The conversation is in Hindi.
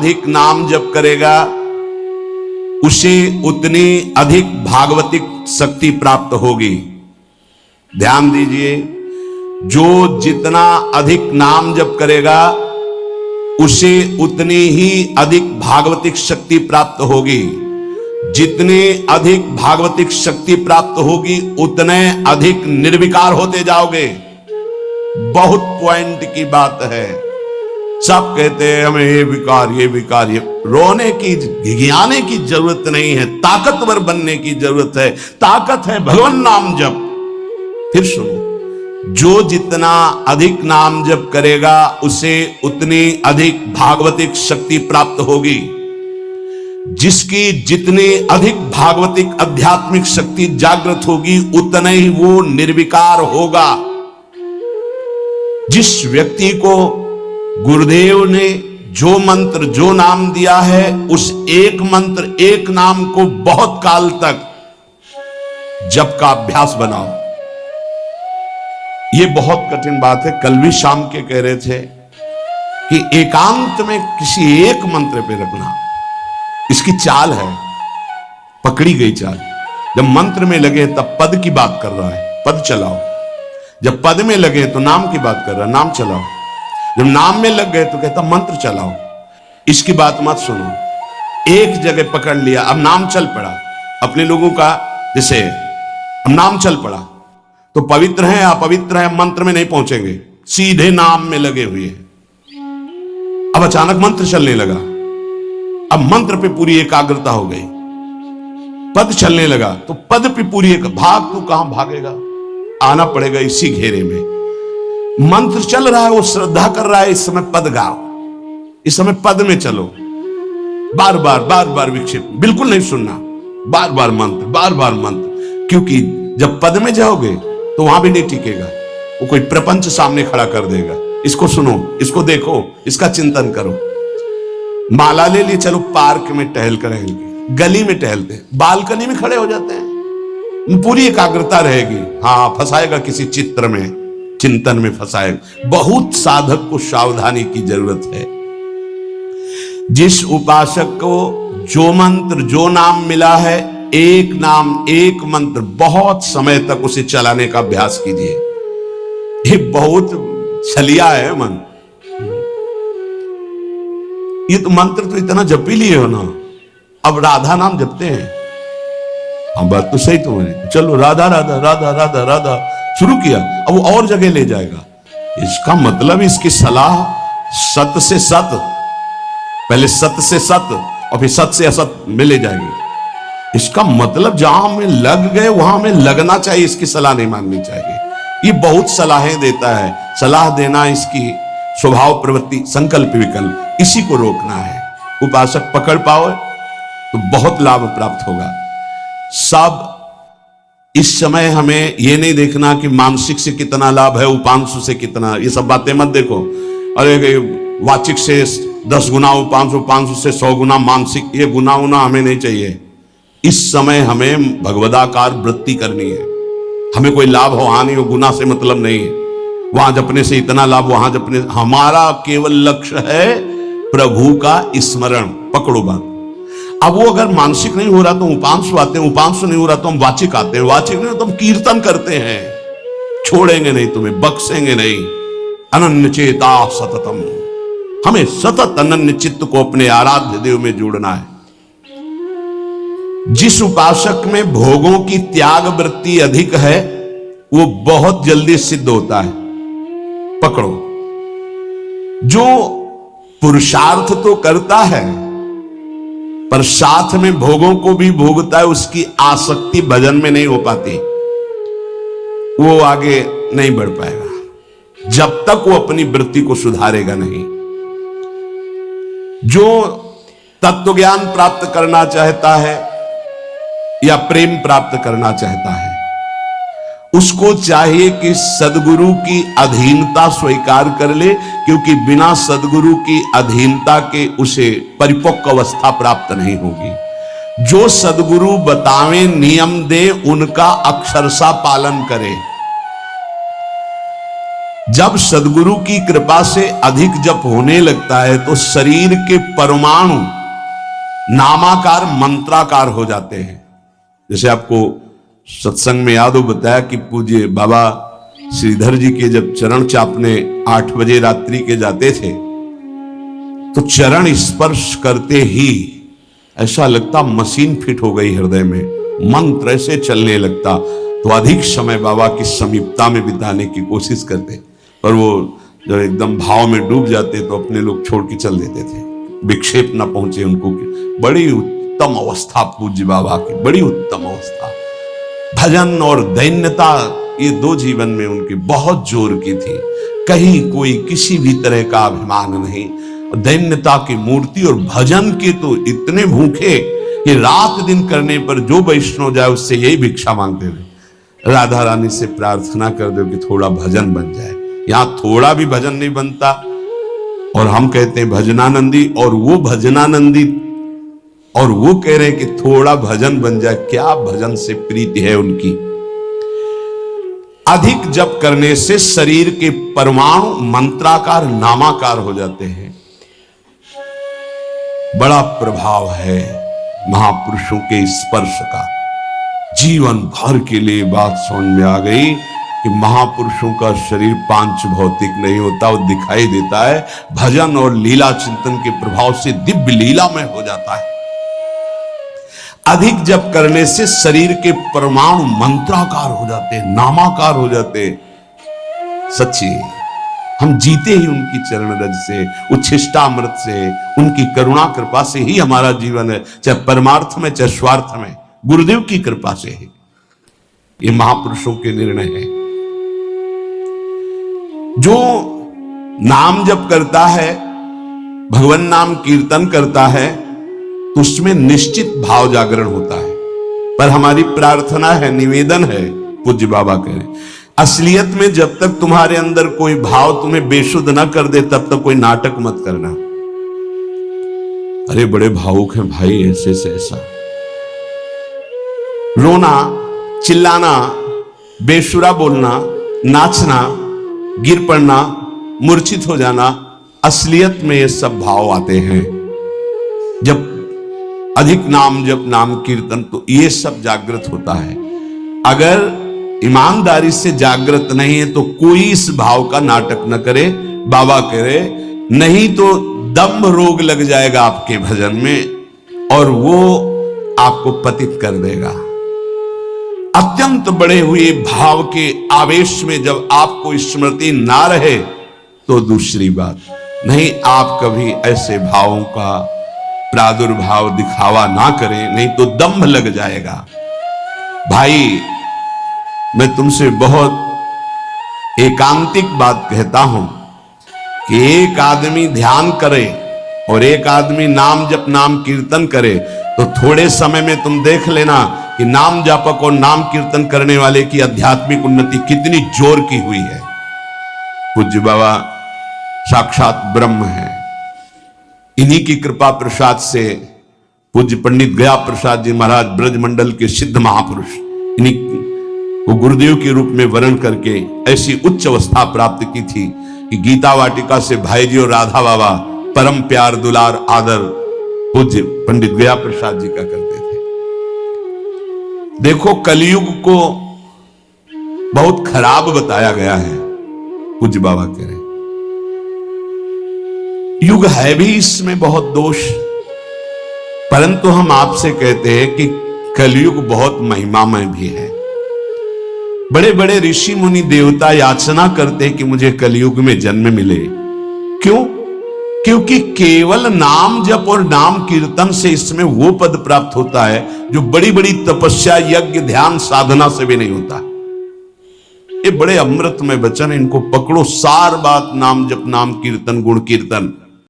अधिक नाम जप करेगा उसे उतनी अधिक भागवतिक शक्ति प्राप्त होगी। ध्यान दीजिए, जो जितना अधिक नाम जप करेगा उसे उतनी ही अधिक भागवतिक शक्ति प्राप्त होगी। जितनी अधिक भागवतिक शक्ति प्राप्त होगी उतने अधिक निर्विकार होते जाओगे। बहुत पॉइंट की बात है। सब कहते हैं हमें ये विकार ये रोने की घिघियाने की जरूरत नहीं है, ताकतवर बनने की जरूरत है। ताकत है भगवान नाम जप। फिर सुनो, जो जितना अधिक नाम जप करेगा उसे उतनी अधिक भागवतिक शक्ति प्राप्त होगी। जिसकी जितनी अधिक भागवतिक आध्यात्मिक शक्ति जागृत होगी उतना ही वो निर्विकार होगा। जिस व्यक्ति को गुरुदेव ने जो मंत्र जो नाम दिया है उस एक मंत्र एक नाम को बहुत काल तक जप का अभ्यास बनाओ। यह बहुत कठिन बात है। कल भी शाम के कह रहे थे कि एकांत में किसी एक मंत्र पे रखना, इसकी चाल है, पकड़ी गई चाल। जब मंत्र में लगे तब पद की बात कर रहा है, पद चलाओ। जब पद में लगे तो नाम की बात कर रहा है, नाम चलाओ। जब नाम में लग गए तो कहता मंत्र चलाओ। इसकी बात मत सुनो। एक जगह पकड़ लिया, अब नाम चल पड़ा। अपने लोगों का जैसे अब नाम चल पड़ा तो पवित्र है अपवित्र है मंत्र में नहीं पहुंचेंगे, सीधे नाम में लगे हुए हैं। अब अचानक मंत्र चलने लगा, अब मंत्र पे पूरी एकाग्रता हो गई। पद चलने लगा तो पद पे पूरी भाग तो कहां भागेगा, आना पड़ेगा इसी घेरे में। मंत्र चल रहा है, वो श्रद्धा कर रहा है, इस समय पद गाओ, इस समय पद में चलो। बार बार विक्षेप बिल्कुल नहीं सुनना, बार बार मंत्र। क्योंकि जब पद में जाओगे तो वहां भी नहीं टिकेगा, वो कोई प्रपंच सामने खड़ा कर देगा। इसको सुनो, इसको देखो, इसका चिंतन करो। माला ले लिए, चलो पार्क में टहल कर रहेंगे, गली में टहलते हैं, बालकनी में खड़े हो जाते हैं, पूरी एकाग्रता रहेगी। हाँ, फंसाएगा किसी चित्र में, चिंतन में फंसाएगा। बहुत साधक को सावधानी की जरूरत है। जिस उपासक को जो मंत्र जो नाम मिला है, एक नाम एक मंत्र बहुत समय तक उसे चलाने का अभ्यास कीजिए। ये बहुत छलिया है मन। ये तो मंत्र तो इतना जप ही लिए हो ना, अब राधा नाम जपते हैं। हाँ, बात तो सही तुम्हारी। चलो राधा राधा राधा राधा राधा शुरू किया, अब वो और जगह ले जाएगा। इसका मतलब इसकी सलाह सत से सत, पहले सत से सत और फिर सत से असत में ले जाएगी। इसका मतलब जहां में लग गए वहां में लगना चाहिए, इसकी सलाह नहीं माननी चाहिए। ये बहुत सलाहें देता है, सलाह देना इसकी स्वभाव प्रवृत्ति संकल्प विकल्प, इसी को रोकना है। उपासक पकड़ पाओ तो बहुत लाभ प्राप्त होगा। सब इस समय हमें यह नहीं देखना कि मानसिक से कितना लाभ है, उपांशु से कितना, ये सब बातें मत देखो। अरे वाचिक से 10 गुना उपांशु, उपांशु से 100 गुना मानसिक, ये गुना उना हमें नहीं चाहिए। इस समय हमें भगवदाकार वृत्ति करनी है। हमें कोई लाभ हो हानि हो, गुना से मतलब नहीं है। वहां जपने से इतना लाभ, वहां जपने, हमारा केवल लक्ष्य है प्रभु का स्मरण। पकड़ो बात। अब वो अगर मानसिक नहीं हो रहा तो उपांशु आते हैं, उपांशु नहीं हो रहा तो हम वाचिक आते हैं, वाचिक नहीं हो तो हम कीर्तन करते हैं। छोड़ेंगे नहीं तुम्हें, बख्शेंगे नहीं। अनन्य चेता सततम, हमें सतत अनन्य चित्त को अपने आराध्य देव में जोड़ना है। जिस उपासक में भोगों की त्याग वृत्ति अधिक है वो बहुत जल्दी सिद्ध होता है। पकड़ो, जो पुरुषार्थ तो करता है पर साथ में भोगों को भी भोगता है, उसकी आसक्ति भजन में नहीं हो पाती, वो आगे नहीं बढ़ पाएगा जब तक वो अपनी वृत्ति को सुधारेगा नहीं। जो तत्व ज्ञान प्राप्त करना चाहता है या प्रेम प्राप्त करना चाहता है, उसको चाहिए कि सदगुरु की अधीनता स्वीकार कर ले, क्योंकि बिना सदगुरु की अधीनता के उसे परिपक्व अवस्था प्राप्त नहीं होगी। जो सदगुरु बतावे नियम दे उनका अक्षरशः पालन करे। जब सदगुरु की कृपा से अधिक जप होने लगता है तो शरीर के परमाणु नामाकार मंत्राकार हो जाते हैं। जैसे आपको सत्संग में याद हो बताया कि पूज्य बाबा श्रीधर जी के जब चरण चापने 8 बजे रात्रि के जाते थे तो चरण स्पर्श करते ही ऐसा लगता मशीन फिट हो गई हृदय में, मंत्र ऐसे चलने लगता। तो अधिक समय बाबा की समीपता में बिताने की कोशिश करते, पर वो जब एकदम भाव में डूब जाते तो अपने लोग छोड़ के चल देते थे, विक्षेप न पहुंचे उनको। बड़ी उत्तम अवस्था पूज्य बाबा की, बड़ी उत्तम अवस्था। भजन और दैन्यता ये 2 जीवन में उनकी बहुत जोर की थी। कहीं कोई किसी भी तरह का अभिमान नहीं, दैन्यता की मूर्ति। और भजन के तो इतने भूखे कि रात दिन करने पर जो वैष्णव जाए उससे यही भिक्षा मांगते थे, राधा रानी से प्रार्थना कर दो कि थोड़ा भजन बन जाए। यहां थोड़ा भी भजन नहीं बनता और हम कहते हैं भजनानंदी, और वो भजनानंदी और वो कह रहे हैं कि थोड़ा भजन बन जाए। क्या भजन से प्रीति है उनकी। अधिक जप करने से शरीर के परमाणु मंत्राकार नामाकार हो जाते हैं। बड़ा प्रभाव है महापुरुषों के स्पर्श का। जीवन भर के लिए बात समझ में आ गई कि महापुरुषों का शरीर पांच भौतिक नहीं होता, वो दिखाई देता है। भजन और लीला चिंतन के प्रभाव से दिव्य लीला में हो जाता है। अधिक जप करने से शरीर के परमाणु मंत्राकार हो जाते हैं, नामाकार हो जाते हैं। सच्ची हम जीते ही उनकी चरण रज से, उच्छिष्टामृत से, उनकी करुणा कृपा से ही हमारा जीवन है, चाहे परमार्थ में चाहे स्वार्थ में, गुरुदेव की कृपा से है। ये महापुरुषों के निर्णय है। जो नाम जप करता है, भगवान नाम कीर्तन करता है, तो उसमें निश्चित भाव जागरण होता है। पर हमारी प्रार्थना है, निवेदन है, पूज्य बाबा कह रहे, असलियत में जब तक तुम्हारे अंदर कोई भाव तुम्हें बेशुद्ध ना कर दे तब तक कोई नाटक मत करना। अरे बड़े भावुक हैं भाई, ऐसे से ऐसा रोना, चिल्लाना, बेसुरा बोलना, नाचना, गिर पड़ना, मूर्छित हो जाना, असलियत में ये सब भाव आते हैं। जब अधिक नाम जप, नाम कीर्तन, तो ये सब जागृत होता है। अगर ईमानदारी से जागृत नहीं है तो कोई इस भाव का नाटक न करे, बाबा करे, नहीं तो दम्भ रोग लग जाएगा आपके भजन में और वो आपको पतित कर देगा। अत्यंत बड़े हुए भाव के आवेश में जब आपको स्मृति ना रहे तो दूसरी बात नहीं, आप कभी ऐसे भावों का प्रादुर्भाव दिखावा ना करें, नहीं तो दम्भ लग जाएगा। भाई मैं तुमसे बहुत एकांतिक बात कहता हूं कि एक आदमी ध्यान करे और एक आदमी नाम जप, नाम कीर्तन करे तो थोड़े समय में तुम देख लेना कि नाम जापक और नाम कीर्तन करने वाले की आध्यात्मिक उन्नति कितनी जोर की हुई है। पूज्य बाबा साक्षात ब्रह्म है। इन्हीं की कृपा प्रसाद से पूज्य पंडित गया प्रसाद जी महाराज ब्रजमंडल के सिद्ध महापुरुष, इन्हीं को गुरुदेव के रूप में वर्ण करके ऐसी उच्च अवस्था प्राप्त की थी कि गीता वाटिका से भाई जी और राधा बाबा परम प्यार, दुलार, आदर पूज्य पंडित गया प्रसाद जी का करते थे। देखो कलयुग को बहुत खराब बताया गया है, पूज्य बाबा कह रहे युग है भी इसमें बहुत दोष, परंतु हम आपसे कहते हैं कि कलयुग बहुत महिमामय भी है। बड़े बड़े ऋषि मुनि देवता याचना करते हैं कि मुझे कलयुग में जन्म मिले। क्यों? क्योंकि केवल नाम जप और नाम कीर्तन से इसमें वो पद प्राप्त होता है जो बड़ी बड़ी तपस्या, यज्ञ, ध्यान, साधना से भी नहीं होता। ये बड़े अमृतमय वचन, इनको पकड़ो। सार बात नाम जप, नाम कीर्तन, गुण कीर्तन,